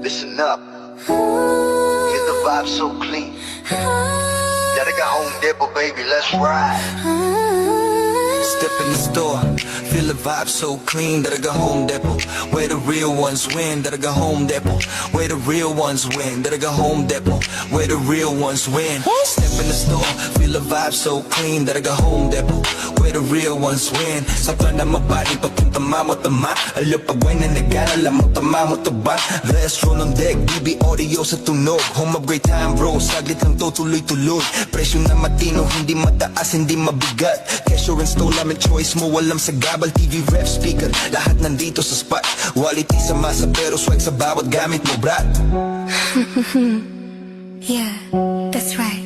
Listen up, get the vibe so clean. Gotta go home, Depot, baby, let's ride. Step in the store, feel the vibe so clean. That I go home depot, where the real ones win. That I go home depot, where the real ones win. That I go home depot, where the real ones win. Step in the store, feel the vibe so clean. That I go home depot, where the real ones win. Sa na mabali, papunta mamo-tama. Alo pag-wine na nag-alala mo, tama-mo-taba. Restro ng deck, BB audio sa tunog. Home of great time bro, saglit lang to tuloy-tuloy. Presyo na matino, hindi mataas, hindi mabigat. Cashier and stole, namin choice mo, walang sa gabal. TV, ref, speaker, lahat nandito sa spot. Quality sa masa pero swag sa bawat gamit mo, brat. Yeah, that's right.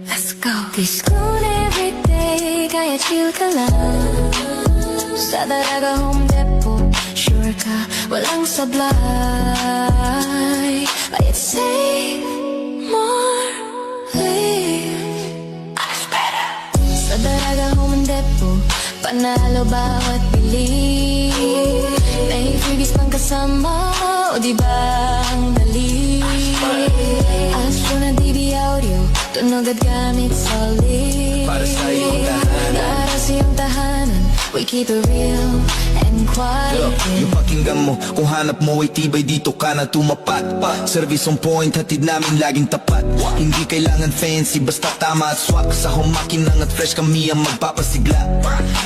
Let's go. Discount every day, kaya chill ka lang. Sa Daraga Home Depot, sure ka, walang sablay. Bayad save, more, live. Alas better. Sa Daraga Home Depot, panalo bawat bili. May freebies pang kasama, o diba ang dali? Astro na DB audio, tunog at gamit solid. Para sa iyong tahanan, para sa iyong tahanan, we keep it real and quality. Yung pakinggan mo, kung hanap mo ay tibay, dito ka na tumapat. Service on point, hatid namin laging tapat. Hindi kailangan fancy, basta tama at swak. Sa humakinang at fresh kami ang magpapasigla.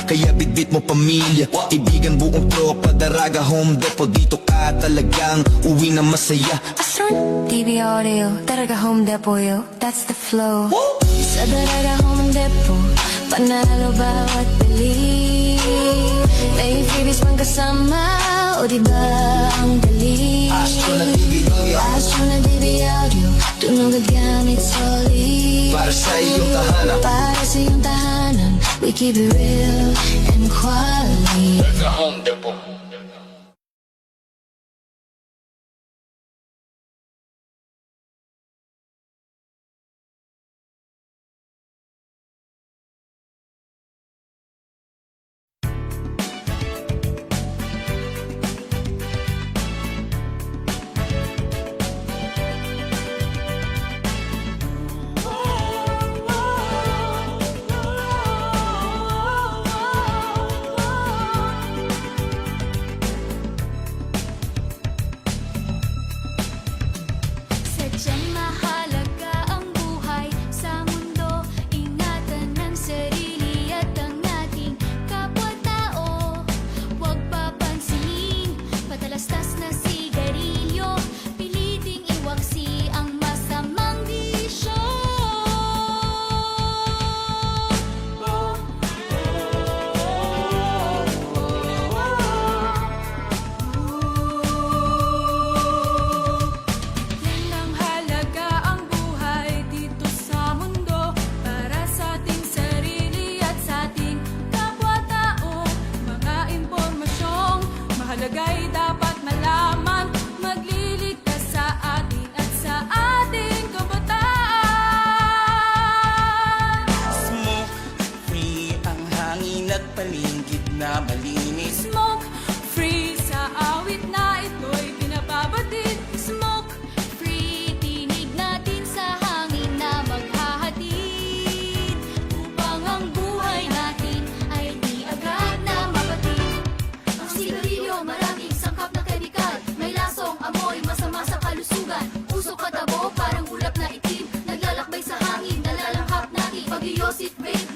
Kaya bitbit mo pamilya, ibigan buong tropa. Daraga Home Depot, dito ka talagang uwi na masaya. Astro DB audio, Daraga Home Depot, yo, that's the flow. Sa Daraga Home Depot, panalo bawat bili. May freebies pang kasama, o diba ang dali? Astro na DB audio, Astro na DB audio, tunog at gamit solid. para sa iyong tahanan, para sa iyong tahanan, we keep it real and quality. Daraga Home Depot. Sadyang mahalaga ang buhay sa mundo. Ingatan ang sarili at ang ating kapwa-tao. Huwag papansinin, patalastas na sigarilyo. Piliting iwaksi ang masamang bisyo. Yan ang halaga ang buhay dito sa mundo. Para sa ating sarili at sa ating kapwa-tao. Mga impormasyong mahalaga'y dapat malaman. Magliligtas sa atin at sa ating kabataan. Smoke free ang hangin at paligid na malinis. Smoke free sa awit na ito'y pinababatid. Smoke free, tinig natin sa hangin na maghahatid. Upang ang buhay natin ay di agad na mapatid. Ang sigarilyo maraming sangkap na kemikal. May lasong amoy masama sa kalusugan. Usok at abo parang ulap na itim. Naglalakbay sa hangin, nalalanghap natin. Pag-iyosit, vape,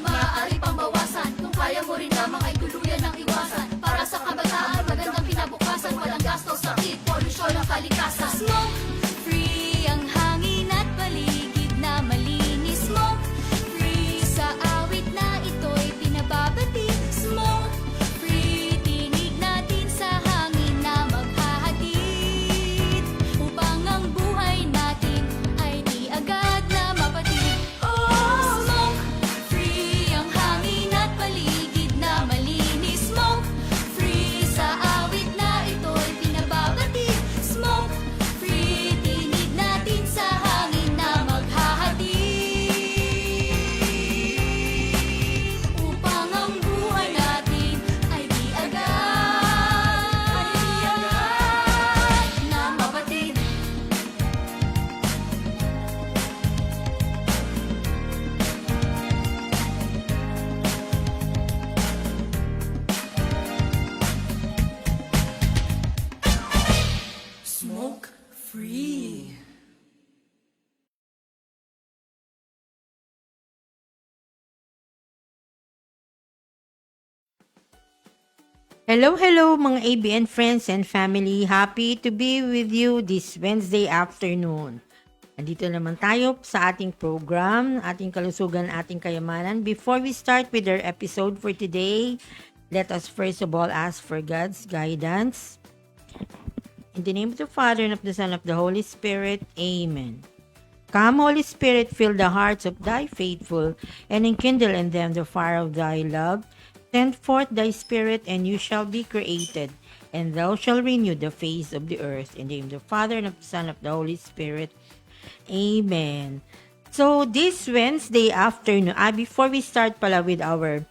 kalikasan. Smoke free ang hangin at paligid na malinis. Smoke free sa awit na ito'y pinababati. Smoke free, tinig natin sa hangin na maghahatid upang ang buhay natin ay di agad na mapatid. Oh, smoke free ang hangin at paligid na malinis. Smoke free sa awit na ito'y pinababati. Smoke free, tinig natin sa hangin na maghahatid upang ang buhay natin ay di agad na mapatid. Smoke free. Hello mga ABN friends and family. Happy to be with you this Wednesday afternoon. Andito naman tayo sa ating program, ating kalusugan, ating kayamanan. Before we start with our episode for today, let us first of all ask for God's guidance. In the name of the Father, and of the Son, and of the Holy Spirit. Amen. Come, Holy Spirit, fill the hearts of thy faithful, and enkindle in them the fire of thy love. Send forth thy Spirit, and you shall be created, and thou shalt renew the face of the earth. In the name of the Father, and of the Son, and of the Holy Spirit. Amen. So, this Wednesday afternoon, before we start pala with our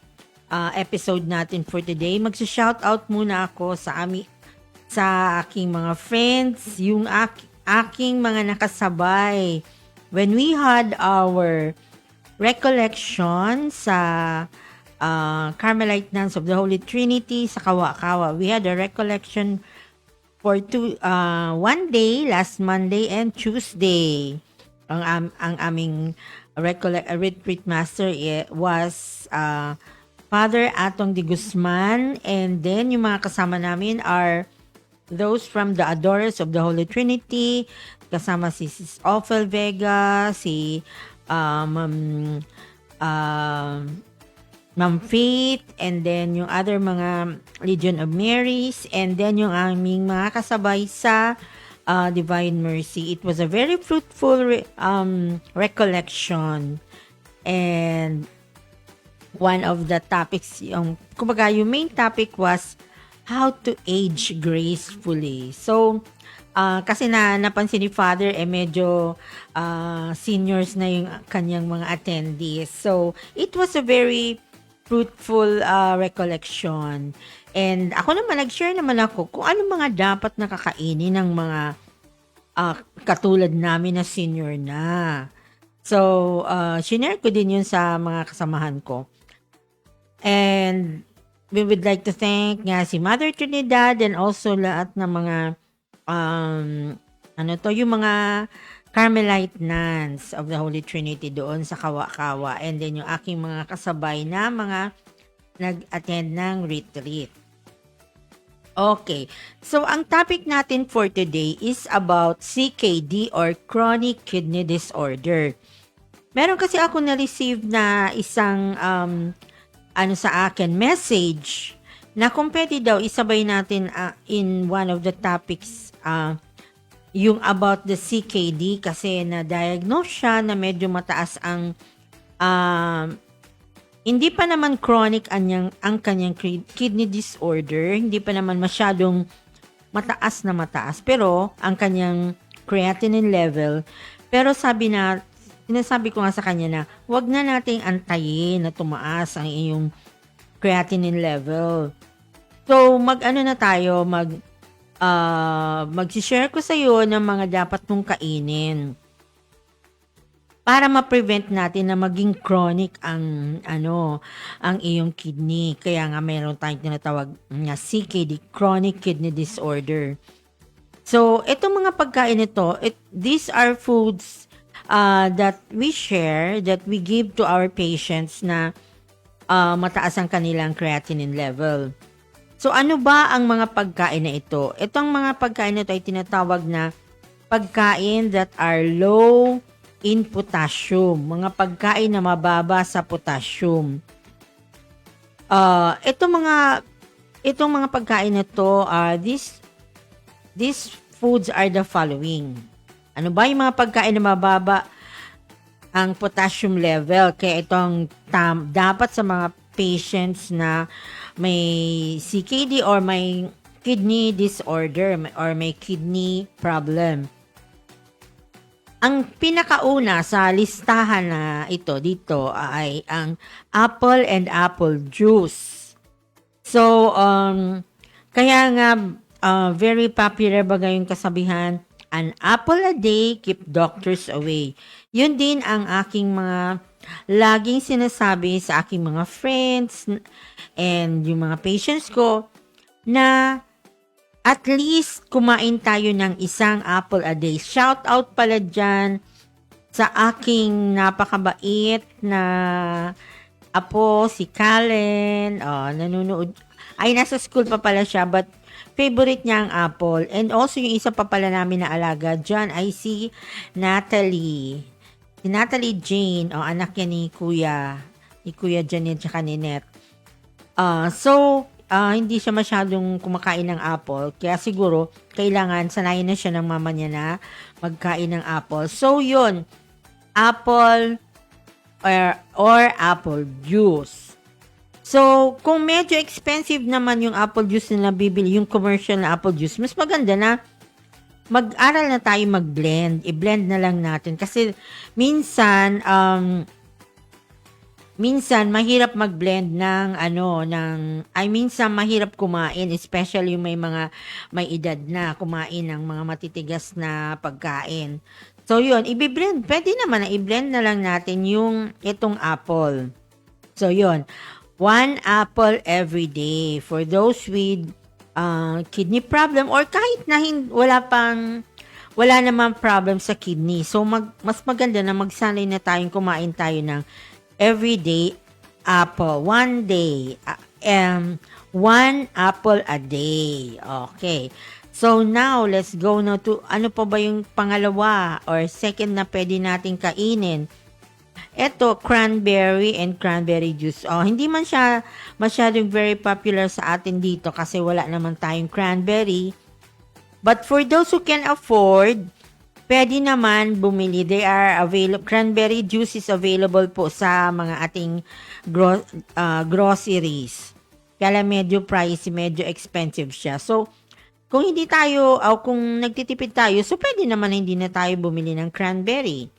episode natin for today, magsa-shoutout muna ako sa aking mga friends, yung aking mga nakasabay when we had our recollection sa Carmelite Nuns of the Holy Trinity sa Kawa-Kawa. We had a recollection for one day, last Monday and Tuesday. Ang aming retreat master was Father Atong de Guzman, and then yung mga kasama namin are those from the Adorers of the Holy Trinity, kasama si Sis Ophel Vega, si Ma'am Faith, and then yung other mga Legion of Marys, and then yung aming mga kasabay sa Divine Mercy. It was a very fruitful recollection, and one of the topics, yung main topic was how to age gracefully. So, kasi napansin ni Father, medyo seniors na yung kanyang mga attendees. So, it was a very fruitful recollection. And ako naman, nag-share naman ako kung ano mga dapat nakakainin ng mga katulad namin na senior na. So, shinare ko din yun sa mga kasamahan ko. And we would like to thank nga si Mother Trinidad and also lahat ng mga yung mga Carmelite Nuns of the Holy Trinity doon sa Kawa-Kawa, and then yung aking mga kasabay na mga nag-attend ng retreat. Okay, so ang topic natin for today is about CKD or Chronic Kidney Disorder. Meron kasi ako na-receive na isang sa akin message na kung pwede daw isabay natin in one of the topics yung about the CKD, kasi na-diagnose siya na medyo mataas ang hindi pa naman chronic ang kanyang kidney disorder, hindi pa naman masyadong mataas, pero ang kanyang creatinine level, pero sinasabi ko nga sa kanya na wag na nating antayin na tumaas ang iyong creatinine level. So, mag-share ko sa iyo ng mga dapat mong kainin para ma-prevent natin na maging chronic ang iyong kidney. Kaya nga meron tayong tinatawag na CKD, Chronic Kidney Disorder. So, itong mga pagkain ito, these are foods that we share, that we give to our patients na mataas ang kanilang creatinine level. So, ano ba ang mga pagkain na ito? Itong mga pagkain na ito ay tinatawag na pagkain that are low in potassium. Mga pagkain na mababa sa potassium. Itong mga pagkain na ito, these foods are the following. Ano ba yung mga pagkain na mababa ang potassium level? Kaya itong dapat sa mga patients na may CKD or may kidney disorder or may kidney problem. Ang pinakauna sa listahan na ito dito ay ang apple and apple juice. So, kaya nga very popular ba yung kasabihan, an apple a day keep doctors away. Yun din ang aking mga laging sinasabi sa aking mga friends and yung mga patients ko na at least kumain tayo ng isang apple a day. Shout out pala dyan sa aking napakabait na apo, si Kalen. Nanonood. Ay, nasa school pa pala siya but favorite niya ang apple. And also yung isa pa pala namin na alaga dyan ay si Natalie. Si Natalie Jane, anak niya ni Kuya Janet tsaka ni Net. Hindi siya masyadong kumakain ng apple. Kaya siguro, kailangan sanayin na siya ng mama niya na magkain ng apple. So, yun. Apple or apple juice. So, kung medyo expensive naman yung apple juice na nabibili, yung commercial na apple juice, mas maganda na mag-aral na tayo mag-blend. I-blend na lang natin. Kasi minsan mahirap mag-blend minsan mahirap kumain, especially yung may edad na kumain ng mga matitigas na pagkain. So yun, i-blend. Pwede naman na i-blend na lang natin yung itong apple. So yun, 1 apple every day for those with kidney problem or kahit na wala namang problem sa kidney. So mas maganda na magsanay na tayong kumain tayo ng everyday apple. 1 day. 1 apple a day. Okay. So now, let's go now to ano pa ba yung pangalawa or second na pwede nating kainin. Ito, cranberry and cranberry juice. Hindi man siya masyadong very popular sa atin dito kasi wala naman tayong cranberry. But for those who can afford, pwede naman bumili. They are available. Cranberry juice is available po sa mga ating groceries. Kaya medyo pricey, medyo expensive siya. So, kung hindi tayo, o kung nagtitipid tayo, so pwede naman hindi na tayo bumili ng cranberry.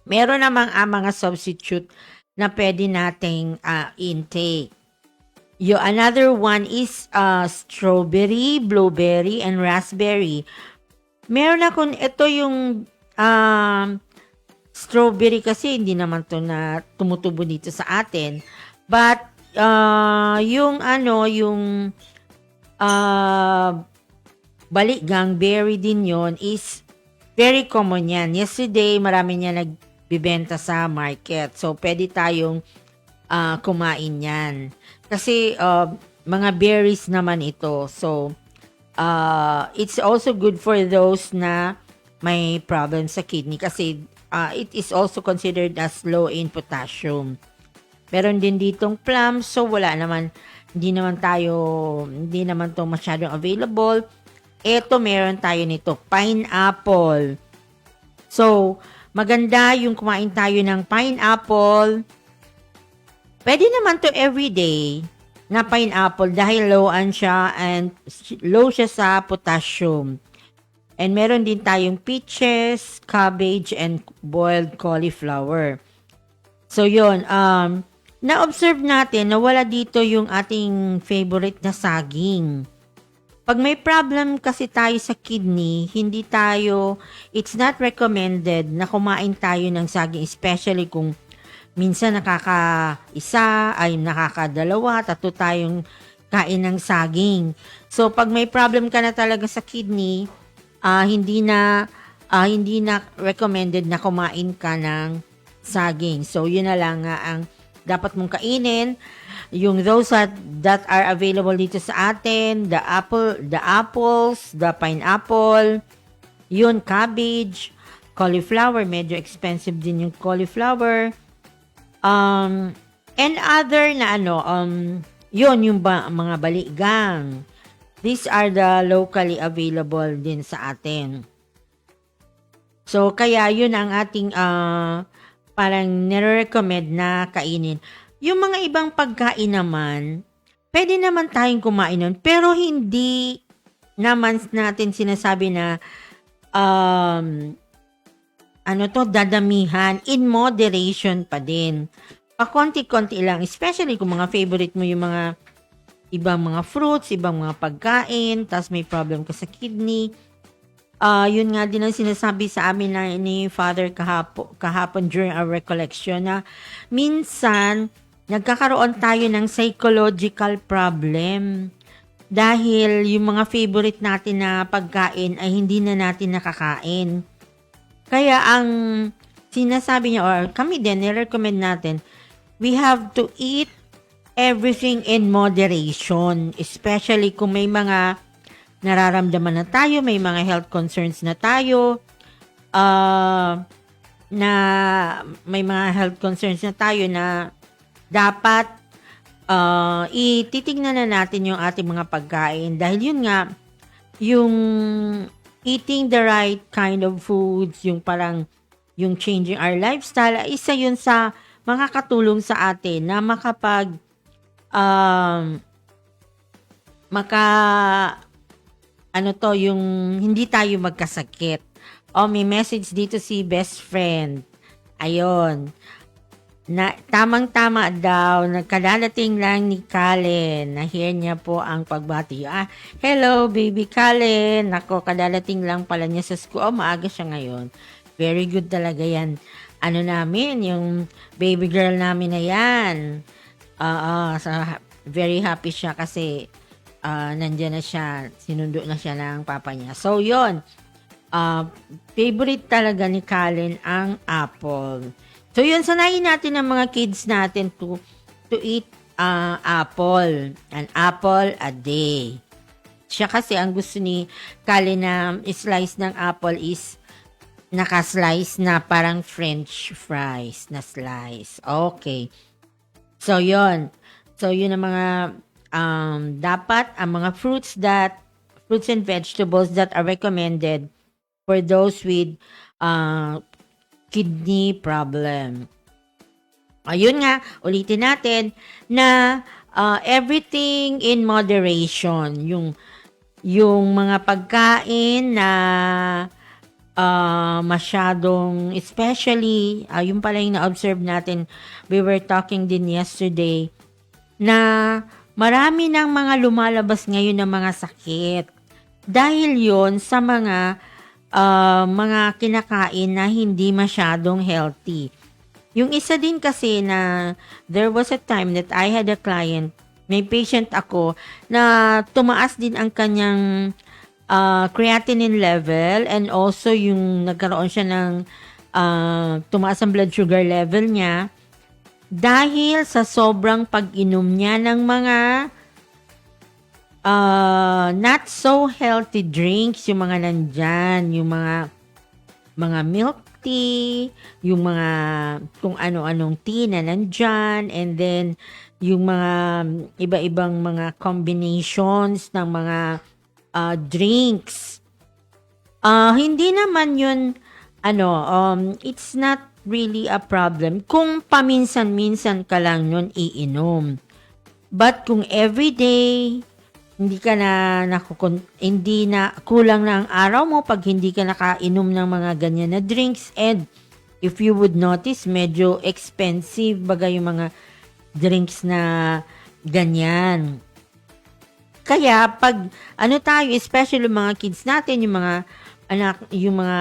Meron namang mga substitute na pwede nating intake. Another one is strawberry, blueberry, and raspberry. Meron akong, ito yung strawberry kasi hindi naman to na tumutubo dito sa atin. But, yung baligang berry din yon is very common yan. Yesterday, marami niya nagbibenta sa market. So, pwede tayong kumain yan. Kasi, mga berries naman ito. So, it's also good for those na may problem sa kidney kasi it is also considered as low in potassium. Meron din ditong plums, so hindi naman to masyadong available. Ito, meron tayo nito, pineapple. So, maganda yung kumain tayo ng pineapple. Pwede naman to everyday na pineapple dahil low siya sa potassium. And meron din tayong peaches, cabbage, and boiled cauliflower. So, yun. Na-observe natin na wala dito yung ating favorite na saging. Pag may problem kasi tayo sa kidney, it's not recommended na kumain tayo ng saging, especially kung minsan nakakadalawa, 3 tayong kain ng saging. So, pag may problem ka na talaga sa kidney, hindi na recommended na kumain ka ng saging. So, yun na lang ang dapat mong kainin. Yung those that are available dito sa atin, the apples, the pineapple, yun, cabbage, cauliflower, medyo expensive din yung cauliflower. And other na yun, yung mga baligang. These are the locally available din sa atin. So, kaya yun ang ating parang nire-recommend na kainin. Yung mga ibang pagkain naman, pwede naman tayong kumain nun, pero hindi naman natin sinasabi na dadamihan. In moderation pa din. Pakonti-konti lang, especially kung mga favorite mo yung mga ibang mga fruits, ibang mga pagkain, tas may problem ka sa kidney. Yun nga din ang sinasabi sa amin na ni Father kahapon during our recollection na minsan nagkakaroon tayo ng psychological problem dahil yung mga favorite natin na pagkain ay hindi na natin nakakain. Kaya ang sinasabi niya, or kami din, nirecommend natin, we have to eat everything in moderation, especially kung may mga nararamdaman na tayo, may mga health concerns na tayo, na may mga health concerns na tayo na dapat ititignan na natin yung ating mga pagkain. Dahil yun nga, yung eating the right kind of foods, yung parang yung changing our lifestyle, isa yun sa makakatulong sa atin na yung hindi tayo magkasakit. May message dito si best friend. Ayun. Na tamang-tama daw, nagkadalating lang ni Kalen. Na-hear niya po ang pagbati. Hello, baby Kalen. Nako, kadalating lang pala niya sa school. Maaga siya ngayon. Very good talaga yan. Namin, yung baby girl namin na yan. Very happy siya kasi nandyan na siya, sinundo na siya ng papa niya. So, yun. Favorite talaga ni Kalen ang apple. So, yun, sanayin natin ang mga kids natin to eat apple. An apple a day. Siya kasi, ang gusto ni Kalen na slice ng apple is naka-slice na parang French fries na slice. Okay. So, yun. So, yun ang mga dapat, ang mga fruits and vegetables that are recommended for those with kidney problem. Ayun nga, ulitin natin na everything in moderation. Yung mga pagkain na masyadong, especially, yung pala yung na-observe natin, we were talking din yesterday, na marami ng mga lumalabas ngayon ng mga sakit. Dahil yon sa mga kinakain na hindi masyadong healthy. Yung isa din kasi na there was a time that I had a client, may patient ako, na tumaas din ang kanyang creatinine level and also yung nagkaroon siya ng tumaas ang blood sugar level niya dahil sa sobrang pag-inom niya ng mga not so healthy drinks, yung mga nandyan, yung mga milk tea, yung mga kung ano-anong tea na nandyan, and then yung mga iba-ibang mga combinations ng mga drinks. Hindi naman yun, it's not really a problem kung paminsan-minsan ka lang nun iinom. But kung everyday, hindi na kulang na ang araw mo pag hindi ka nakainom ng mga ganyan na drinks, and if you would notice, medyo expensive baga yung mga drinks na ganyan. Kaya pag tayo, especially yung mga kids natin, yung mga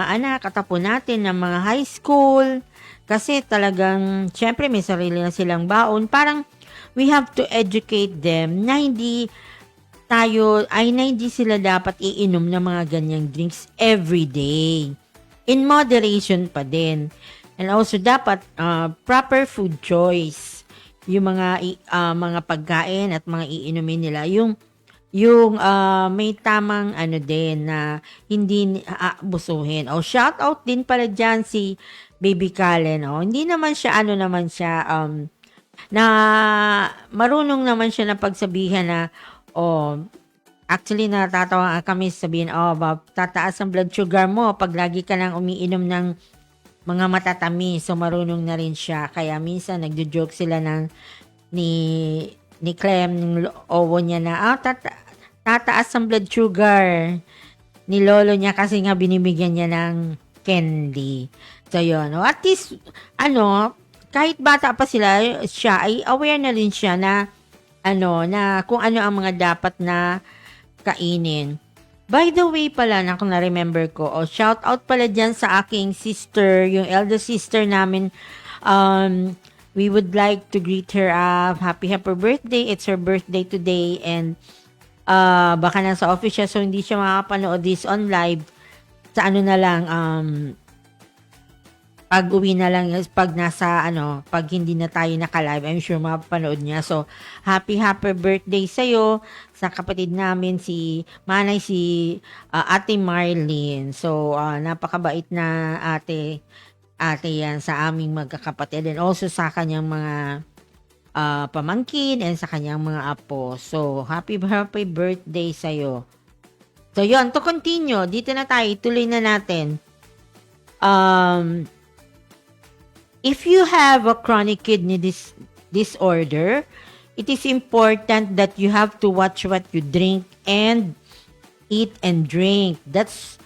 anak katapo natin ng mga high school, kasi talagang syempre may sarili na silang baon, parang we have to educate them na hindi sila dapat iinom ng mga ganyang drinks every day. In moderation pa din. And also dapat proper food choice. yung mga pagkain at mga iinumin nila, yung may tamang ano din na hindi aabusuhin. Shout out din pala diyan si Baby Kalen. Hindi naman siya na marunong naman siya na pagsabihan na actually natatawa kami sabihin, tataas ang blood sugar mo pag lagi ka lang umiinom ng mga matatamis. So marunong na rin siya. Kaya minsan nagjo-joke sila ni Clem, ng owo niya na, tataas ang blood sugar ni lolo niya kasi nga binibigyan niya ng candy. So, yun. At least, kahit bata pa siya ay aware na rin siya na kung ano ang mga dapat na kainin. By the way pala, kung na-remember ko, shout out pala dyan sa aking sister, yung eldest sister namin. We would like to greet her happy birthday. It's her birthday today and baka nasa office siya so hindi siya makapanood this on live. Sa na lang, pag uwi na lang, pag pag hindi na tayo naka-live, I'm sure mapapanood niya. So, happy birthday sa'yo, sa kapatid namin, si Ate Marlene. So, napakabait na ate yan sa aming magkakapatid and also sa kanyang mga pamangkin and sa kanyang mga apo. So, happy birthday sa'yo. So, yun. To continue, dito na tayo. Tuloy na natin. If you have a chronic kidney disorder, it is important that you have to watch what you drink and eat and drink. That's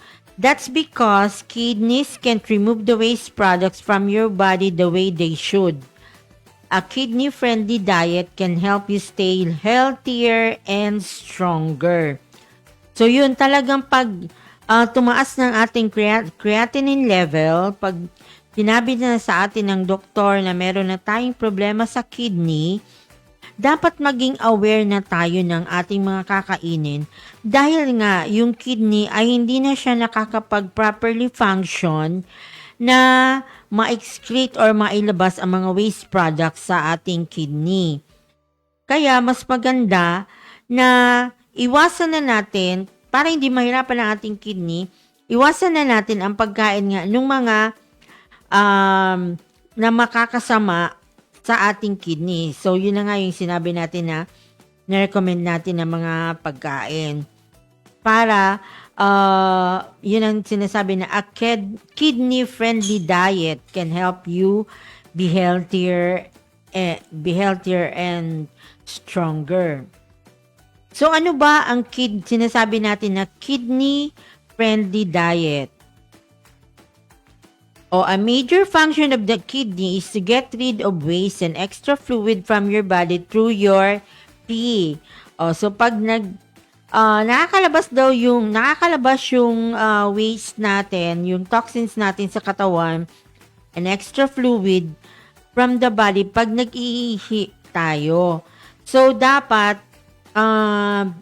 because kidneys can't remove the waste products from your body the way they should. A kidney-friendly diet can help you stay healthier and stronger. So yun, talagang pag tumaas ng ating creatinine level, pag sinabi na sa atin ng doktor na meron na tayong problema sa kidney, dapat maging aware na tayo ng ating mga kakainin dahil nga yung kidney ay hindi na siya nakakapag-properly function na ma-excrete or mailabas ang mga waste products sa ating kidney. Kaya mas maganda na iwasan na natin, para hindi mahirapan ang ating kidney, iwasan na natin ang pagkain nga ng mga na makakasama sa ating kidney. So, yun na nga yung sinabi natin na na-recommend natin ng mga pagkain. Para, yun ang sinasabi na a kidney-friendly diet can help you be healthier and stronger. So, ano ba ang sinasabi natin na kidney-friendly diet? A major function of the kidney is to get rid of waste and extra fluid from your body through your pee. So pag nakakalabas yung waste natin, yung toxins natin sa katawan, and extra fluid from the body pag nag-iihi tayo. So dapat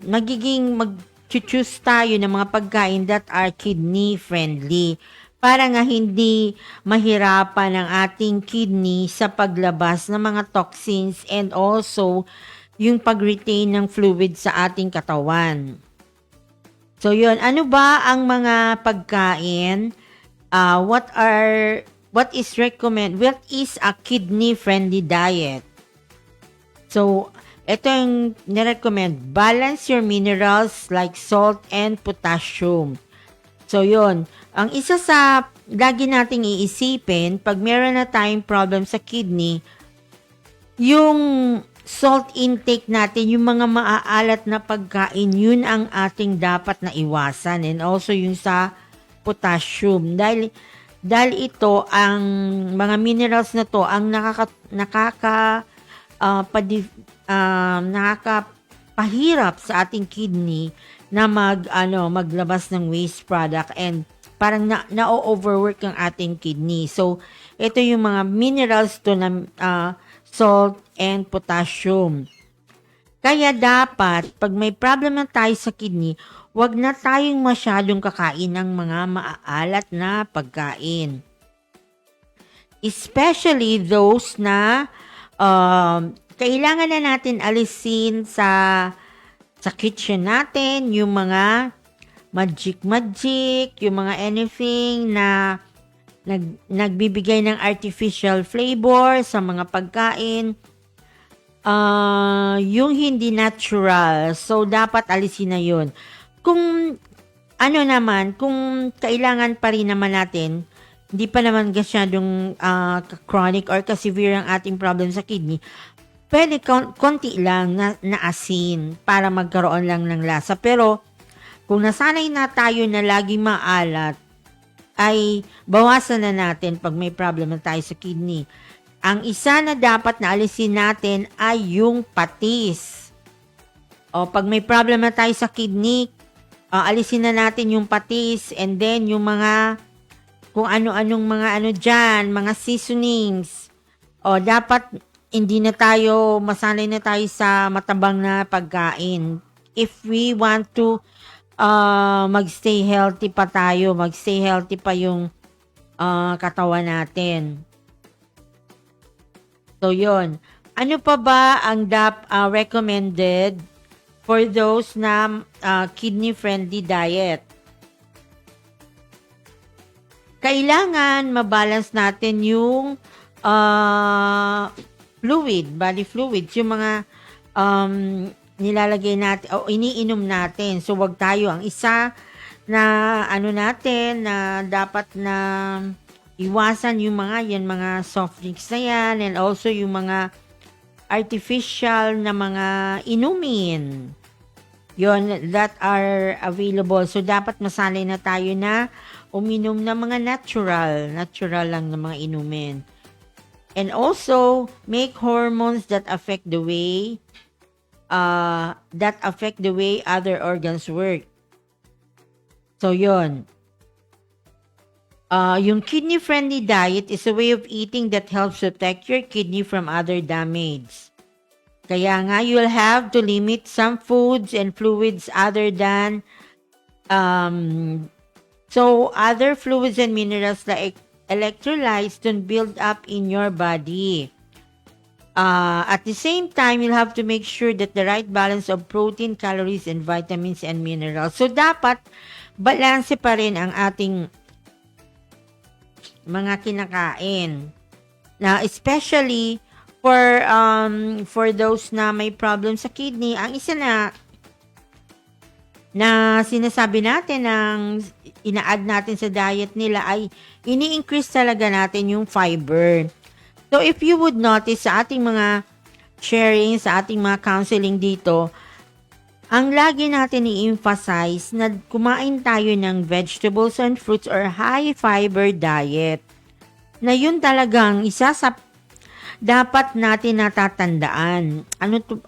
mag-choose tayo ng mga pagkain that are kidney friendly, para nga hindi mahirapan ang ating kidney sa paglabas ng mga toxins and also yung pag-retain ng fluid sa ating katawan. So yun, ano ba ang mga pagkain? What is a kidney-friendly diet? So, ito yung nirecommend. Balance your minerals like salt and potassium. So, yun. Ang isa sa lagi nating iisipin, pag meron na tayong problem sa kidney, yung salt intake natin, yung mga maaalat na pagkain, yun ang ating dapat na iwasan. And also yung sa potassium. Dahil ito, ang mga minerals na to, ang nakakapahirap sa ating kidney na maglabas ng waste product and parang na-overwork ang ating kidney. So, ito yung mga minerals to na salt and potassium. Kaya dapat, pag may problem na tayo sa kidney, wag na tayong masyadong kakain ng mga maaalat na pagkain. Especially those na kailangan na natin alisin sa kitchen natin yung mga magic, yung mga anything na nagbibigay ng artificial flavor sa mga pagkain. Yung hindi natural. So, dapat alisin na yun. Kung kung kailangan pa rin naman natin, hindi pa naman masyadong chronic or ka-severe ang ating problem sa kidney, pwede konti lang na asin para magkaroon lang ng lasa. Pero, kung nasanay na tayo na lagi maalat, ay bawasan na natin pag may problem na tayo sa kidney. Ang isa na dapat na alisin natin ay yung patis. O pag may problem na tayo sa kidney, alisin na natin yung patis, and then yung mga kung ano-anong mga dyan, mga seasonings. O dapat hindi na tayo, masanay na tayo sa matabang na pagkain. If we want to magstay healthy pa tayo, magstay healthy pa yung katawan natin. So, yun. Ano pa ba ang recommended for those na kidney-friendly diet? Kailangan mabalance natin yung body fluids, yung mga nilalagay natin o iniinom natin. So, wag tayo. Ang isa na na dapat na iwasan yung mga soft drinks na yan, and also yung mga artificial na mga inumin. Yon that are available. So, dapat masanay na tayo na uminom ng mga natural lang na mga inumin. And also, make hormones that affect the way other organs work. So, yun. Yung kidney-friendly diet is a way of eating that helps protect your kidney from other damage. Kaya nga, you'll have to limit some foods and fluids other than other fluids and minerals like electrolytes don't build up in your body. At the same time, you'll have to make sure that the right balance of protein, calories, and vitamins and minerals. So, dapat balanse pa rin ang ating mga kinakain. Now, especially for those na may problem sa kidney, ang isa na sinasabi natin ng ina-add natin sa diet nila ay ini-increase talaga natin yung fiber. So, if you would notice sa ating mga sharing, sa ating mga counseling dito, ang lagi natin i-emphasize na kumain tayo ng vegetables and fruits or high fiber diet. Na yun talagang isa sa dapat natin natatandaan.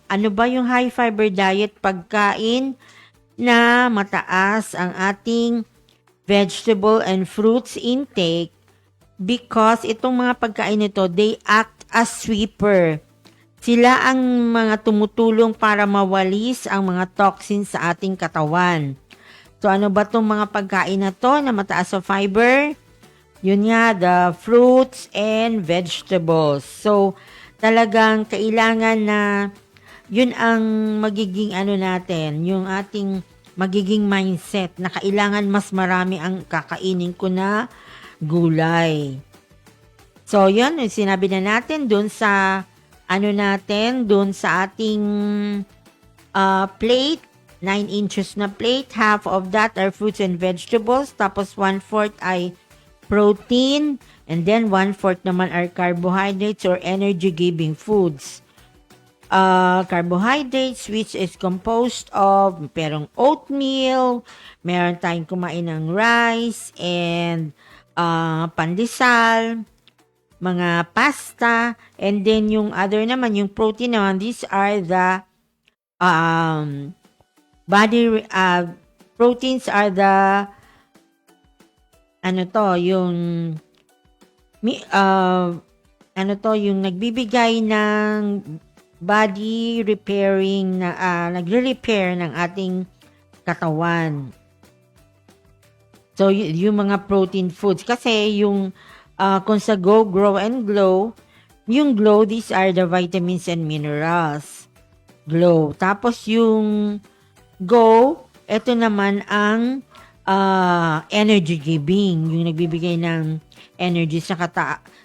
Ano ba yung high fiber diet? Pagkain na mataas ang ating vegetable and fruits intake, because itong mga pagkain nito, they act as sweeper. Sila ang mga tumutulong para mawalis ang mga toxins sa ating katawan. So, ano ba itong mga pagkain na to na mataas sa fiber? Yun nga, the fruits and vegetables. So, talagang kailangan na yun ang magiging natin, yung ating magiging mindset na kailangan mas marami ang kakainin ko na gulay. So, yun, sinabi na natin dun sa dun sa ating plate, 9 inches na plate, half of that are fruits and vegetables, tapos 1/4 ay protein, and then 1/4 naman are carbohydrates or energy-giving foods. Carbohydrates, which is composed of merong oatmeal, meron tayong kumain ng rice, and pandesal, mga pasta, and then yung other naman, yung protein naman, these are the proteins are the yung nagbibigay ng body repairing nagre-repair ng ating katawan. So, yung mga protein foods. Kasi yung kung sa Go, Grow, and Glow, Yung glow, these are the vitamins and minerals. Glow. Tapos yung go, ito naman ang energy giving. Yung nagbibigay ng energy sa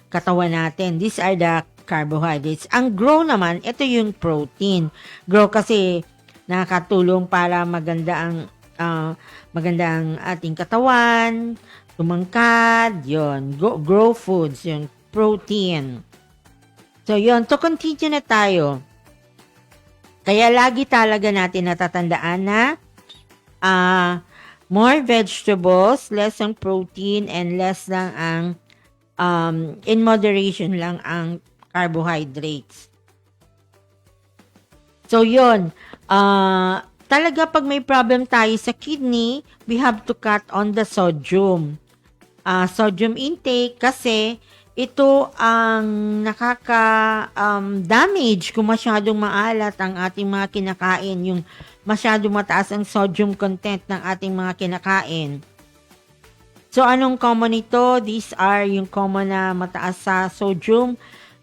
katawan natin. These are the carbohydrates. Ang grow naman, ito yung protein. Grow kasi nakakatulong para maganda ang ating katawan, tumangkad, yon. Grow foods, yung protein. So, yon. To continue na tayo. Kaya lagi talaga natin natatandaan na more vegetables, less ang protein, and less lang ang in moderation lang ang carbohydrates. So, yun. Talaga pag may problem tayo sa kidney, we have to cut on the sodium. Sodium intake kasi ito ang nakaka-damage kung masyadong maalat ang ating mga kinakain, yung masyadong mataas ang sodium content ng ating mga kinakain. So, anong common ito? These are yung common na mataas sa sodium,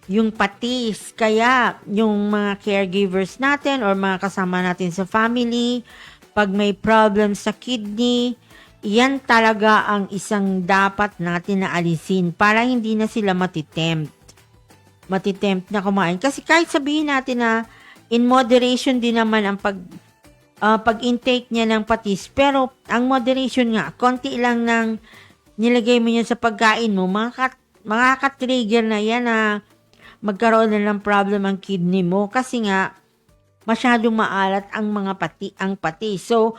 yung patis. Kaya, yung mga caregivers natin or mga kasama natin sa family, pag may problem sa kidney, yan talaga ang isang dapat natin na alisin para hindi na sila matitempt na kumain. Kasi kahit sabihin natin na in moderation din naman ang pag-intake niya ng patis, pero ang moderation nga, konti lang ng nilagay mo niya sa pagkain mo, makaka-trigger na yan na magkaroon na ng problem ang kidney mo kasi nga masyadong maalat ang patis. So,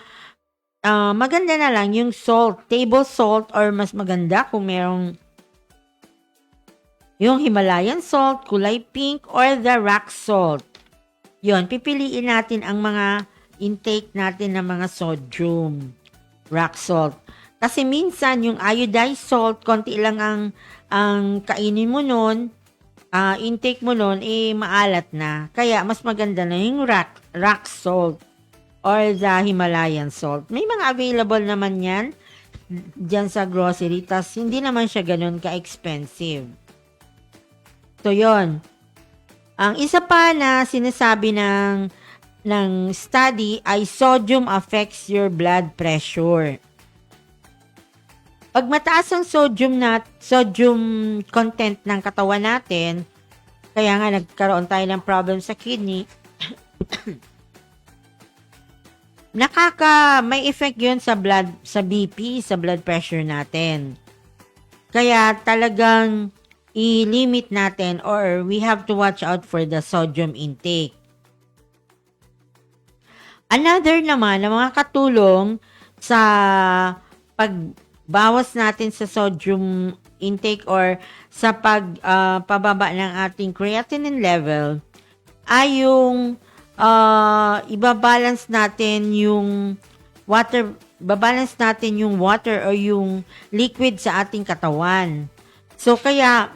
maganda na lang yung salt, table salt, or mas maganda kung merong yung Himalayan salt, kulay pink, or the rock salt. Yun, pipiliin natin ang mga intake natin ng mga sodium, rock salt. Kasi minsan, yung iodized salt, konti lang ang kainin mo nun, intake mo nun, maalat na. Kaya, mas maganda na yung rock salt or the Himalayan salt. May mga available naman yan dyan sa grocery. Tas hindi naman siya ganun ka-expensive. So, yon. Ang isa pa na sinasabi ng study ay sodium affects your blood pressure. Pag mataas ang sodium content ng katawan natin, kaya nga nagkaroon tayo ng problem sa kidney, may effect yun sa BP, sa blood pressure natin. Kaya talagang i-limit natin or we have to watch out for the sodium intake. Another naman na mga katulong sa pagbawas natin sa sodium intake or sa pababa ng ating creatinine level ay yung ibabalance natin yung water or yung liquid sa ating katawan. So, kaya,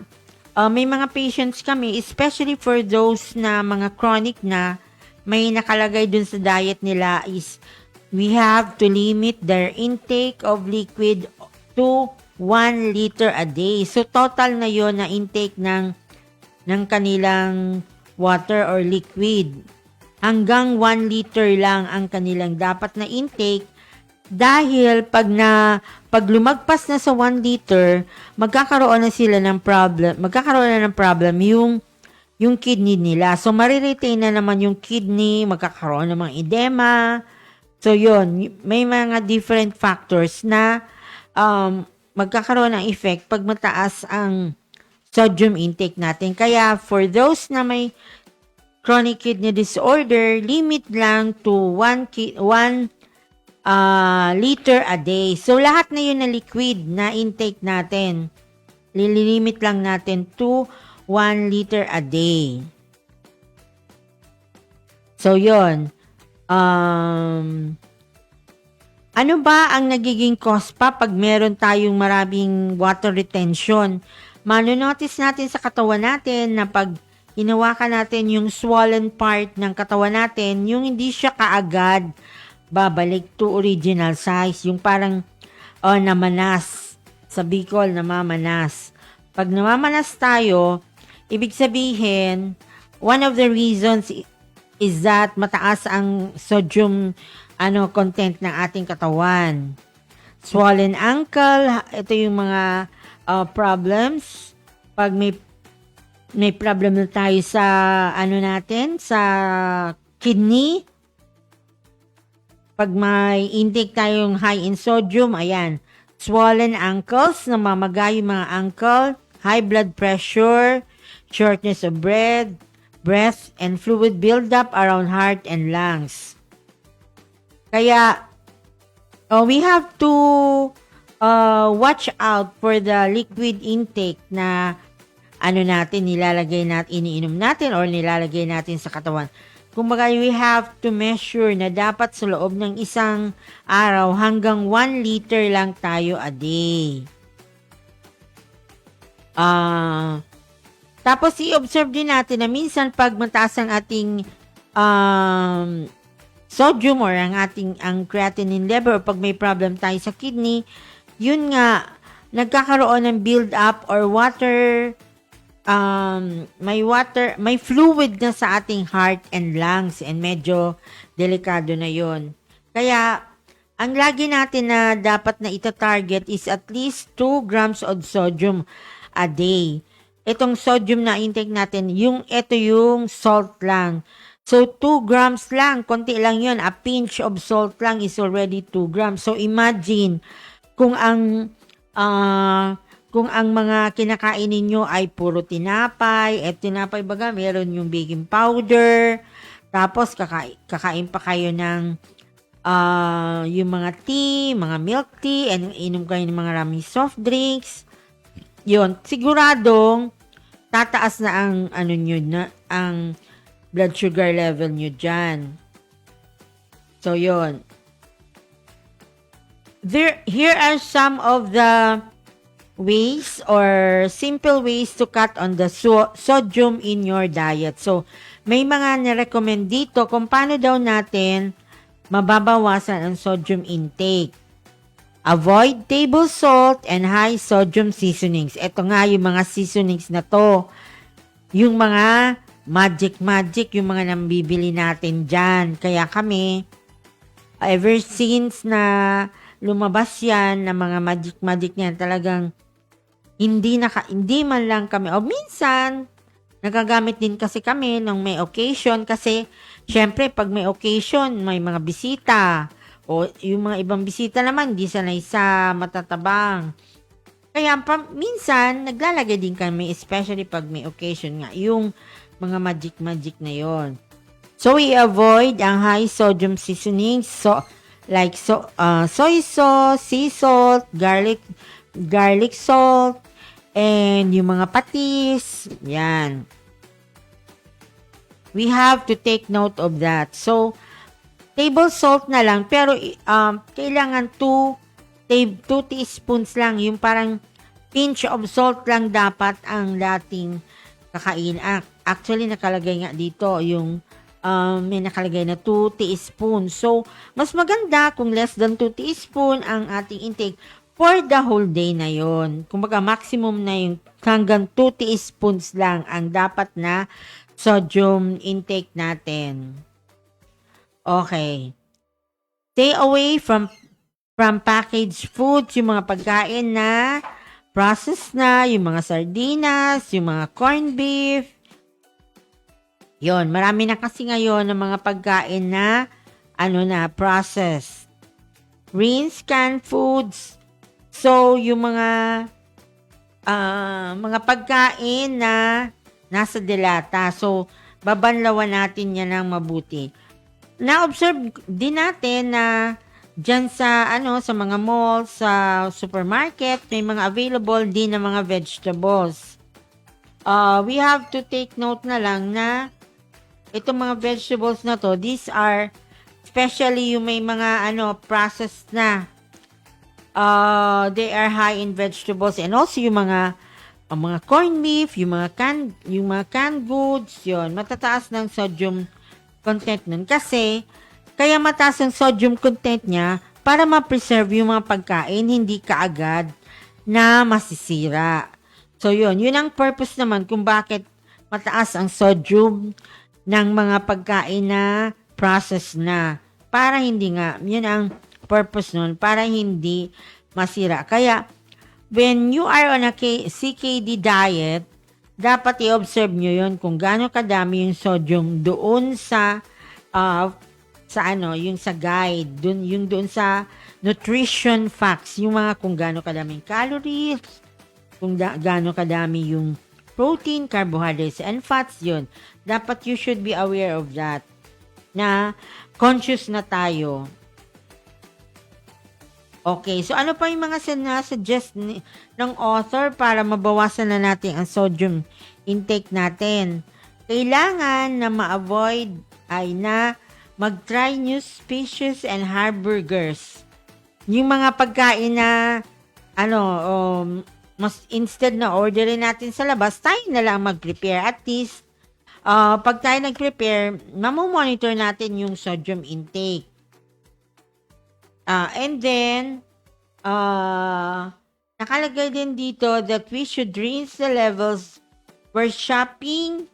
may mga patients kami, especially for those na mga chronic na, may nakalagay dun sa diet nila is, we have to limit their intake of liquid to 1 liter a day. So, total na yon na intake ng kanilang water or liquid. Hanggang 1 liter lang ang kanilang dapat na intake dahil pag lumagpas na sa 1 liter, magkakaroon na ng problem yung kidney nila. So, mariretain na naman yung kidney, magkakaroon ng mga edema. So, yun, may mga different factors na magkakaroon ng effect pag mataas ang sodium intake natin. Kaya, for those na may chronic kidney disorder, limit lang to 1 liter a day. So, lahat na yun na liquid na intake natin, lilimit lang natin to 1 liter a day. So, yun. Ano ba ang nagiging cause pa pag meron tayong maraming water retention? Manonotice natin sa katawan natin na pag hinawakan natin yung swollen part ng katawan natin, yung hindi siya kaagad babalik to original size. Yung parang namanas. Sa Bicol, namamanas. Pag namamanas tayo, ibig sabihin, one of the reasons is that mataas ang sodium content ng ating katawan. Swollen ankle, ito yung mga problems. Pag may problem na tayo sa sa kidney, pag may intake tayong high in sodium, ayan, swollen ankles, namamaga yung mga ankle, high blood pressure, shortness of breath, and fluid buildup around heart and lungs. Kaya, we have to watch out for the liquid intake na iniinom natin or nilalagay natin sa katawan. Kumbaga, we have to measure na dapat sa loob ng isang araw hanggang 1 liter lang tayo a day. Tapos, i-observe din natin na minsan pag mataas ang ating sodium or ang creatinine level or pag may problem tayo sa kidney, yun nga, nagkakaroon ng build-up or may fluid na sa ating heart and lungs and medyo delikado na yon. Kaya, ang lagi natin na dapat na ita-target is at least 2 grams of sodium a day. Itong sodium na intake natin, ito yung salt lang. So, 2 grams lang, konti lang yon. A pinch of salt lang is already 2 grams. So, imagine kung ang mga kinakain ninyo ay puro tinapay, tinapay baga, meron yung baking powder, tapos kakain pa kayo ng yung mga tea, mga milk tea, and inom kayo ng mga maraming soft drinks, yun, siguradong tataas na ang ang blood sugar level nyo dyan. So, yun. Here are some of the ways or simple ways to cut on the sodium in your diet. So, may mga nirecommend dito kung paano daw natin mababawasan ang sodium intake. Avoid table salt and high sodium seasonings. Ito nga yung mga seasonings na to. Yung mga magic, yung mga nambibili natin dyan. Kaya kami, ever since na lumabas yan, na mga magic niyan, talagang hindi man lang kami, o minsan, nagagamit din kasi kami nung may occasion kasi, syempre, pag may occasion, may mga bisita, o yung mga ibang bisita naman, di sanay sa matatabang. Kaya, minsan, naglalagay din kami, especially pag may occasion nga, yung mga magic na yon. So, we avoid ang high sodium seasonings, like soy sauce, sea salt, garlic salt, and yung mga patis, yan. We have to take note of that. So, table salt na lang, pero kailangan 2 teaspoons lang, yung parang pinch of salt lang dapat ang dating kakain. Actually, nakalagay nga dito yung may nakalagay na 2 teaspoons. So, mas maganda kung less than 2 teaspoon ang ating intake for the whole day na yon. Kumbaga, maximum na yung hanggang 2 teaspoons lang ang dapat na sodium intake natin. Okay. Stay away from packaged foods, yung mga pagkain na processed na, yung mga sardinas, yung mga corned beef. Yon, marami na kasi ngayon ng mga pagkain na processed. Rinse canned foods. So, yung mga pagkain na nasa delata. So, babanlawan natin yan ng mabuti. Na-observe din natin na dyan sa mga malls, sa supermarket, may mga available din na mga vegetables. We have to take note na lang na itong mga vegetables na to, these are, especially yung may mga processed na, they are high in vegetables, and also yung mga corned beef, yung mga canned goods, yon, matataas ng sodium content nun. Kasi, kaya mataas ang sodium content niya para ma-preserve yung mga pagkain, hindi kaagad na masisira. So, yun ang purpose naman kung bakit mataas ang sodium ng mga pagkain na processed na. Para hindi nga, yun ang purpose nun, para hindi masira. Kaya, when you are on a CKD diet, dapat i-observe nyo yun kung gaano kadami yung sodium doon sa yung sa guide, doon sa nutrition facts, yung mga kung gaano kadaming calories, kung gaano kadami yung protein, carbohydrates, and fats, yun. Dapat you should be aware of that, na conscious na tayo. Okay, so ano pa yung mga suggest ng author para mabawasan na natin ang sodium intake natin? Kailangan na ma-avoid ay na mag-try new species and hamburgers. Yung mga pagkain na mas instead na orderin natin sa labas, tayo na lang mag-prepare. At least, pag tayo nag-prepare, mamomonitor natin yung sodium intake. And then, nakalagay din dito that we should rinse the levels when shopping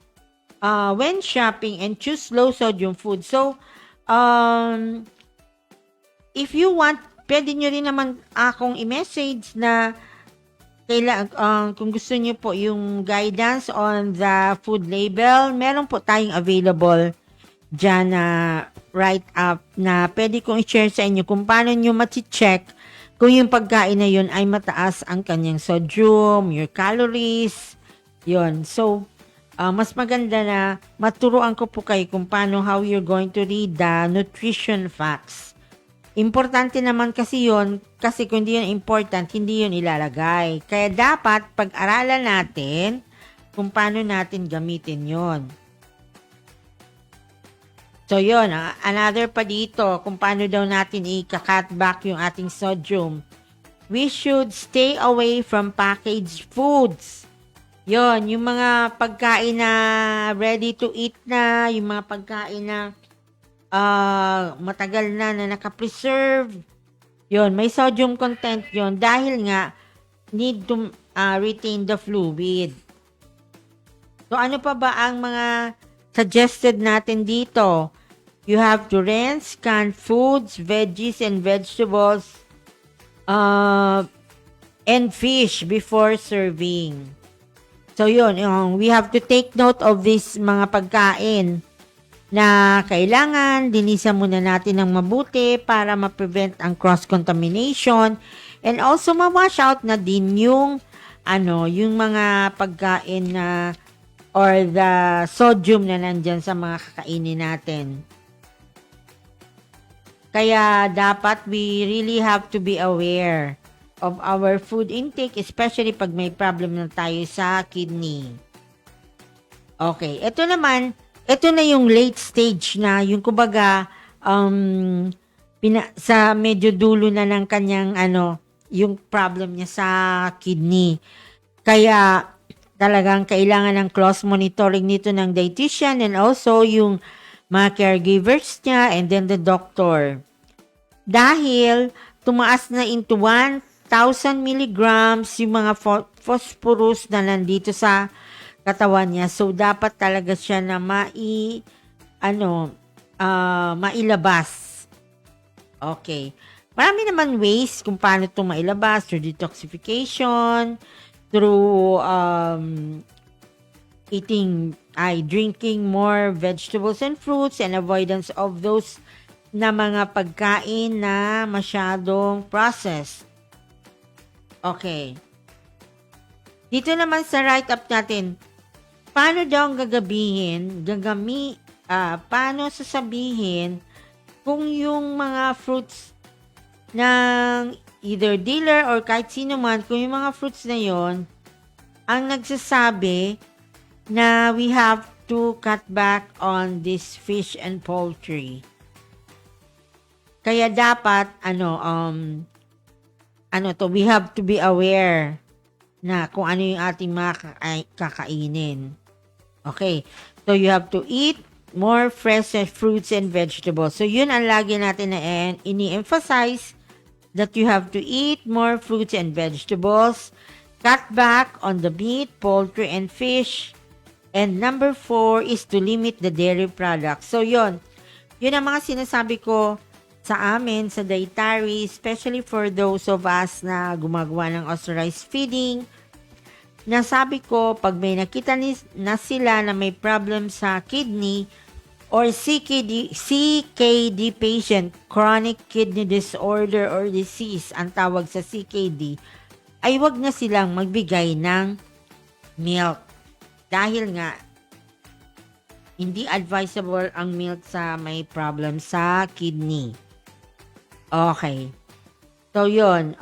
and choose low sodium food. So, if you want, pwede nyo rin naman akong i-message na kung gusto nyo po yung guidance on the food label, meron po tayong available dyan na write-up na pwede kong i-share sa inyo kung paano nyo mati-check kung yung pagkain na yun ay mataas ang kanyang sodium, your calories, yun. So, mas maganda na maturuan ko po kayo kung paano, how you're going to read the nutrition facts. Importante naman kasi yun, kasi kung hindi yun important, hindi yun ilalagay. Kaya dapat pag-aralan natin kung paano natin gamitin yun. So yun, another pa dito, kung paano daw natin i-cut back yung ating sodium. We should stay away from packaged foods. Yun, yung mga pagkain na ready to eat na, yung mga pagkain na matagal na naka-preserve. Yun, may sodium content yun dahil nga need to retain the fluid. So ano pa ba ang mga suggested natin dito? You have to rinse canned foods, veggies, and vegetables, and fish before serving. So yun, we have to take note of this mga pagkain na kailangan dinisa muna natin ng mabuti para ma-prevent ang cross-contamination and also ma-wash out na din yung yung mga pagkain na or the sodium na nandyan sa mga kakainin natin. Kaya dapat we really have to be aware of our food intake, especially pag may problem na tayo sa kidney. Okay, ito na yung late stage na, yung kumbaga, sa medyo dulo na ng kanyang, yung problem niya sa kidney. Kaya, talagang kailangan ng close monitoring nito ng dietitian and also yung mga caregivers niya and then the doctor. Dahil, tumaas na into 1,000 milligrams yung mga phosphorus na nandito sa katawan niya. So, dapat talaga siya na mailabas. Okay. Marami naman ways kung paano ito mailabas, through detoxification, through drinking more vegetables and fruits, and avoidance of those na mga pagkain na masyadong processed. Okay. Dito naman sa write-up natin, paano daw ang paano sasabihin kung yung mga fruits ng either dealer or kahit sino man, kung yung mga fruits na yon ang nagsasabi na we have to cut back on this fish and poultry. Kaya dapat, we have to be aware na kung ano yung ating mga kakainin. Okay. So, you have to eat more fresh fruits and vegetables. So, yun ang lagi natin na ini-emphasize, that you have to eat more fruits and vegetables, cut back on the meat, poultry, and fish, And number 4 is to limit the dairy products. So, yun ang mga sinasabi ko sa amin, sa dietary, especially for those of us na gumagawa ng authorized feeding. Nasabi ko, pag may nakita na sila na may problem sa kidney or CKD patient, chronic kidney disorder or disease, ang tawag sa CKD, ay wag na silang magbigay ng milk. Dahil nga, hindi advisable ang milk sa may problem sa kidney. Okay. So, yun.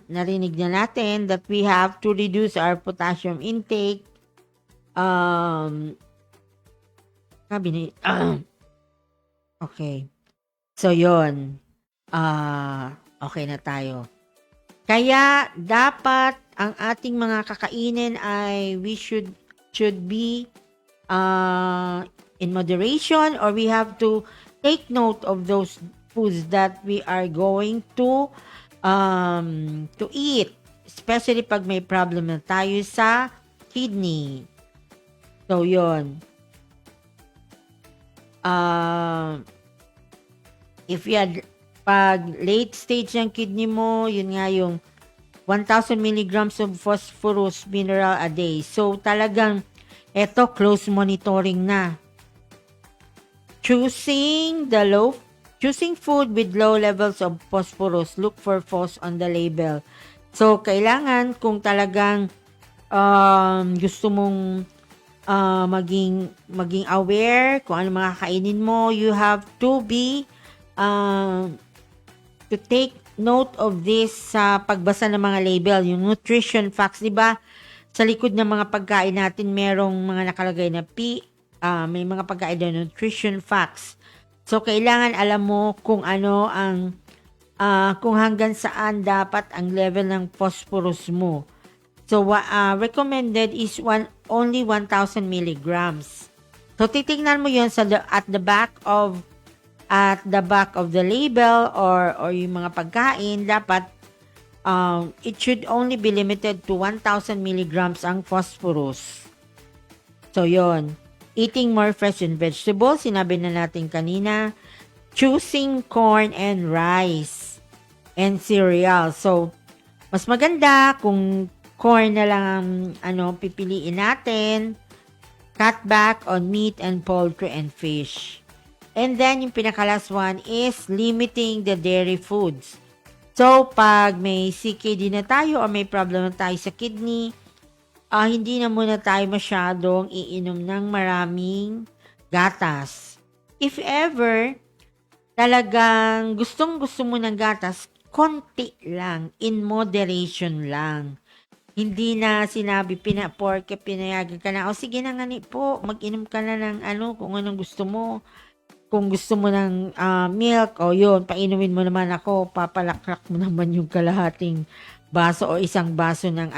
Narinig na natin that we have to reduce our potassium intake. Sabi ni... okay. So, yun. Okay na tayo. Kaya, dapat ang ating mga kakainin ay we should be in moderation, or we have to take note of those foods that we are going to eat, especially pag may problem na tayo sa kidney. So, yun. If you had, pag late stage ng kidney mo, yun nga yung 1,000 milligrams of phosphorus mineral a day. So, talagang eto, close monitoring na. Choosing food with low levels of phosphorus. Look for phos on the label. So, kailangan kung talagang gusto mong maging aware kung ano mga kainin mo, you have to be to take note of this sa pagbasa ng mga label, yung nutrition facts, di ba? Sa likod ng mga pagkain natin, merong mga nakalagay na may mga pagkain na nutrition facts. So, kailangan alam mo kung ano ang, kung hanggang saan dapat ang level ng phosphorus mo. So, recommended is only 1,000 milligrams. So, titingnan mo yun at the back of the label or yung mga pagkain, dapat it should only be limited to 1,000 milligrams ang phosphorus. So, yon. Eating more fresh and vegetables, sinabi na natin kanina. Choosing corn and rice and cereal. So, mas maganda kung corn na lang ang pipiliin natin. Cut back on meat and poultry and fish. And then, yung pinaka-last one is limiting the dairy foods. So, pag may CKD na tayo o may problem na tayo sa kidney, hindi na muna tayo masyadong iinom ng maraming gatas. If ever, talagang gustong-gusto mo ng gatas, konti lang, in moderation lang. Hindi na sinabi, porke pinayagan ka na, sige na nga po, mag-inom ka na ng kung anong gusto mo. Kung gusto mo ng milk, yun, painumin mo naman ako, papalakrak mo naman yung kalahating baso o isang baso ng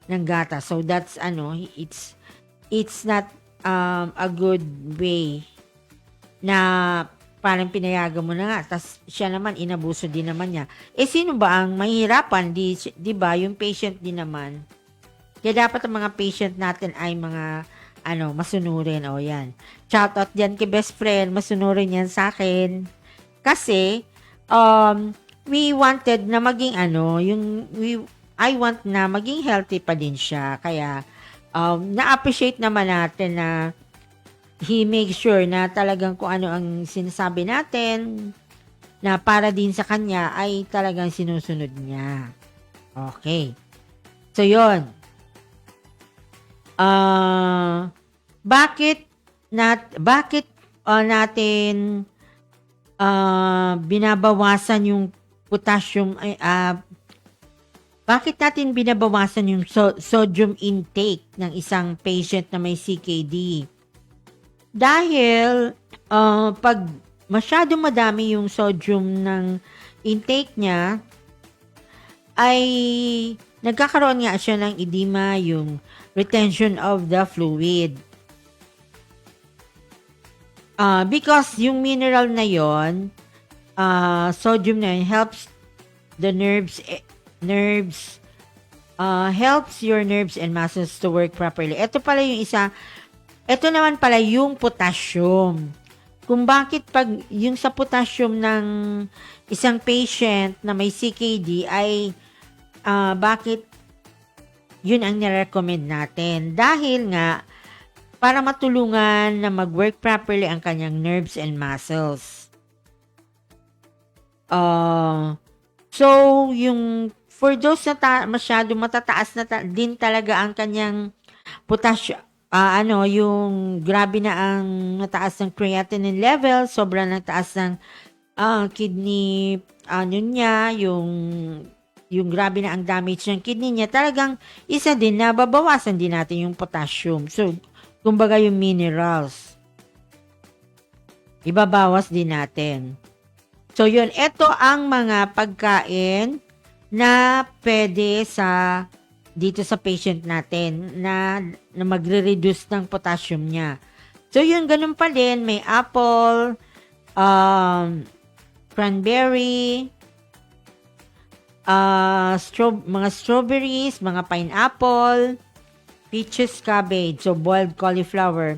ng gata. So that's it's not a good way na parang pinayagan mo na nga, tas siya naman inabuso din naman niya. Sino ba ang mahihirapan? Di ba? Yung patient din naman. Kaya dapat ang mga patient natin ay mga masunurin. Yan. Shoutout dyan kay best friend, masunurin yan sa akin. Kasi, we wanted na maging I want na maging healthy pa din siya. Kaya, na-appreciate naman natin na he makes sure na talagang kung ano ang sinasabi natin na para din sa kanya ay talagang sinusunod niya. Okay. So, yun. Bakit natin binabawasan yung potassium bakit natin binabawasan yung sodium intake ng isang patient na may CKD? Dahil pag masyado madami yung sodium ng intake niya, ay nagkakaroon nga siya ng edema, yung retention of the fluid. Because yung mineral na yon, sodium na yun, helps the nerves helps your nerves and muscles to work properly. Ito pala yung isa. Ito naman pala yung potassium. Kung bakit pag yung sa potassium ng isang patient na may CKD ay bakit yun ang nirecommend natin. Dahil nga, para matulungan na mag-work properly ang kanyang nerves and muscles. So, yung for those na masyado matataas na din talaga ang kanyang potassium, yung grabe na ang nataas ng creatinine level, sobrang nataas ng kidney, niya, yung grabe na ang damage ng kidney niya, talagang isa din na babawasan din natin yung potassium. So, kumbaga yung minerals, ibabawas din natin. So, yun, ito ang mga pagkain na pwede dito sa patient natin na magre-reduce ng potassium niya. So, yun, ganun pa din. May apple, cranberry, mga strawberries, mga pineapple, peaches, cabbage, so boiled cauliflower,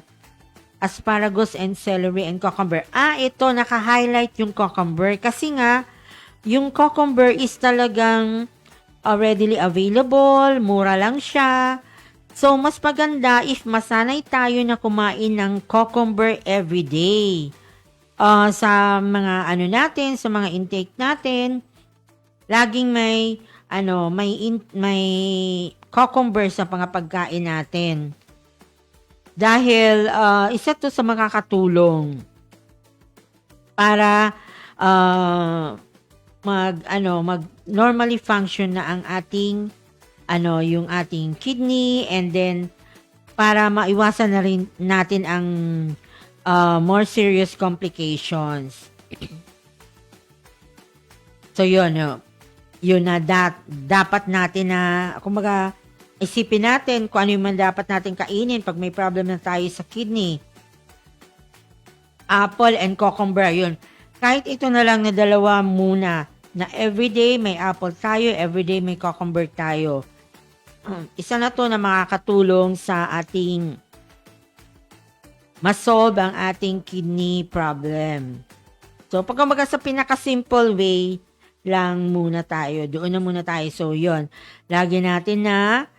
asparagus, and celery, and cucumber. Ito, naka-highlight yung cucumber kasi nga, yung cucumber is talagang readily available, mura lang siya. So, mas maganda if masanay tayo na kumain ng cucumber everyday. Sa mga natin, sa mga intake natin, laging may cucumber sa mga pagkain natin. Dahil isa to sa makakatulong para mag normally function na ang ating yung ating kidney, and then para maiwasan na rin natin ang more serious complications. So yun na dapat natin na kumbaga isipin natin kung ano yung dapat natin kainin pag may problem na tayo sa kidney. Apple and cucumber, yun. Kahit ito na lang na dalawa muna, na everyday may apple tayo, everyday may cucumber tayo. Isa na to na makakatulong sa ating masolve ang ating kidney problem. So, pagkambaga sa pinaka-simple way lang muna tayo. Doon na muna tayo. So, yun. Lagi natin na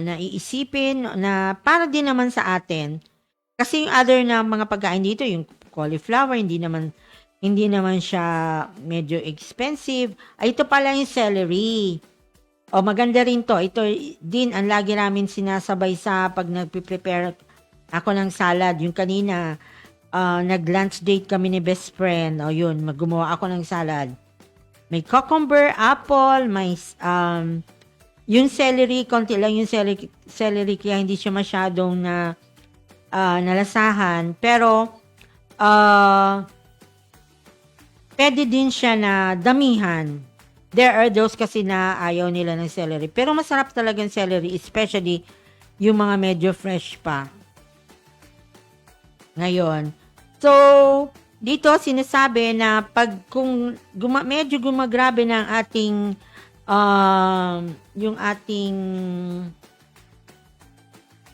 naiisipin na para din naman sa atin. Kasi yung other na mga pagkain dito, yung cauliflower, hindi naman siya medyo expensive. Ito pala yung celery. Maganda rin to. Ito din ang lagi namin sinasabay sa pag nagpe-prepare ako ng salad. Yung kanina, nag-lunch date kami ni best friend. Yun, gumawa ako ng salad. May cucumber, apple, may yung celery, konti lang yung celery kaya hindi siya masyadong nalasahan. Pero, pwede din siya na damihan. There are those kasi na ayaw nila ng celery. Pero masarap talaga yung celery, especially yung mga medyo fresh pa. Ngayon. So, dito sinasabi na kung medyo gumagrabe ng ating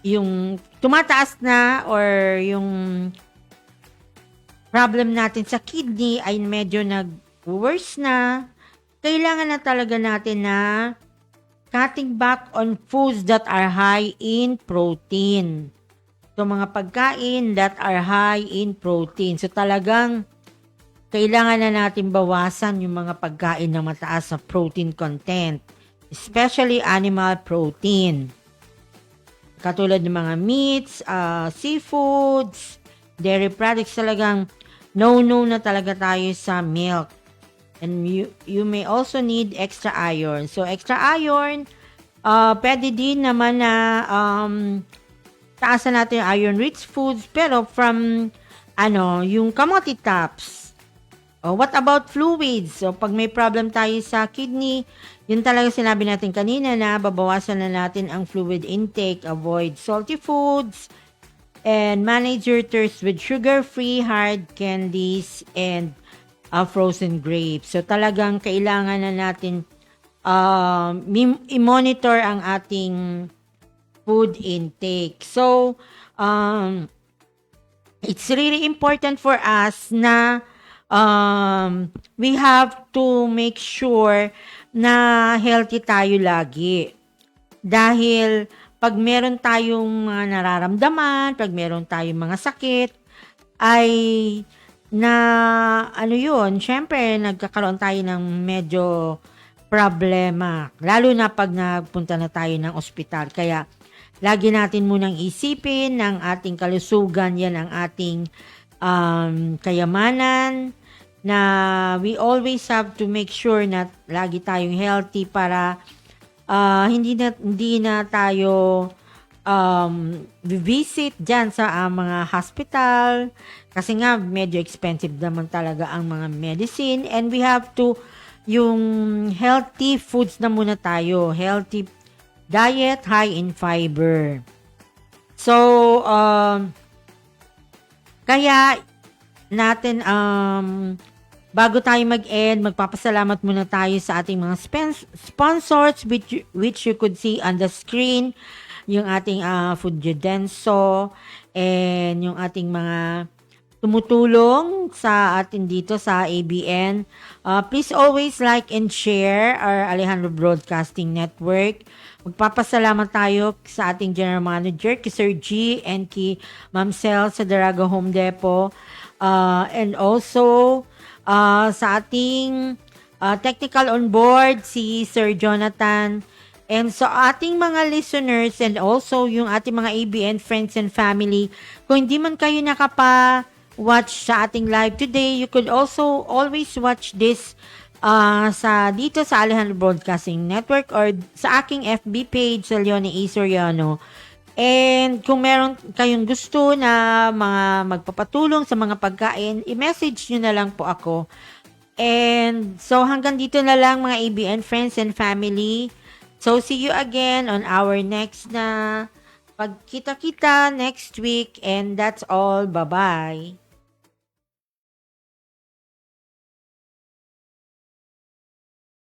yung tumataas na or yung problem natin sa kidney ay medyo nag-worse na, kailangan na talaga natin na cutting back on foods that are high in protein. So, mga pagkain that are high in protein. So, talagang kailangan na natin bawasan yung mga pagkain na mataas sa protein content. Especially animal protein. Katulad ng mga meats, seafoods, dairy products, talagang no na talaga tayo sa milk. And you may also need extra iron. So, extra iron, pwede din naman na taasan natin yung iron-rich foods, pero from, yung kamote tops. What about fluids? So, pag may problem tayo sa kidney, yun talaga sinabi natin kanina na babawasan na natin ang fluid intake, avoid salty foods, and manage your thirst with sugar-free hard candies and frozen grapes. So, talagang kailangan na natin i-monitor ang ating food intake. So, it's really important for us na we have to make sure na healthy tayo lagi. Dahil pag meron tayong mga nararamdaman, pag meron tayong mga sakit, ay na ano yun, syempre nagkakaroon tayo ng medyo problema. Lalo na pag nagpunta na tayo ng ospital. Kaya lagi natin munang isipin ng ating kalusugan, yan ang ating kayamanan, na we always have to make sure na lagi tayong healthy para hindi na tayo visit dyan sa mga hospital kasi nga medyo expensive naman talaga ang mga medicine, and we have to yung healthy foods na muna tayo, healthy diet, high in fiber. So kaya natin bago tayo mag-end, magpapasalamat muna tayo sa ating mga sponsors which you could see on the screen. Yung ating Food Judenso and yung ating mga tumutulong sa atin dito sa ABN. Please always like and share our Alejandro Broadcasting Network. Magpapasalamat tayo sa ating General Manager, kay Sir G and kay Ma'am Cel sa Daraga Home Depot. And also sa ating technical on board, si Sir Jonathan. And so ating mga listeners and also yung ating mga ABN friends and family, kung hindi man kayo nakapa-watch sa ating live today, you could also always watch this dito sa Alejandro Broadcasting Network or sa aking FB page sa Leonie A. Soriano. And kung meron kayong gusto na mga magpapatulong sa mga pagkain, i-message nyo na lang po ako. And so hanggang dito na lang mga ABN friends and family. So see you again on our next na pagkita-kita next week, and that's all. Bye-bye.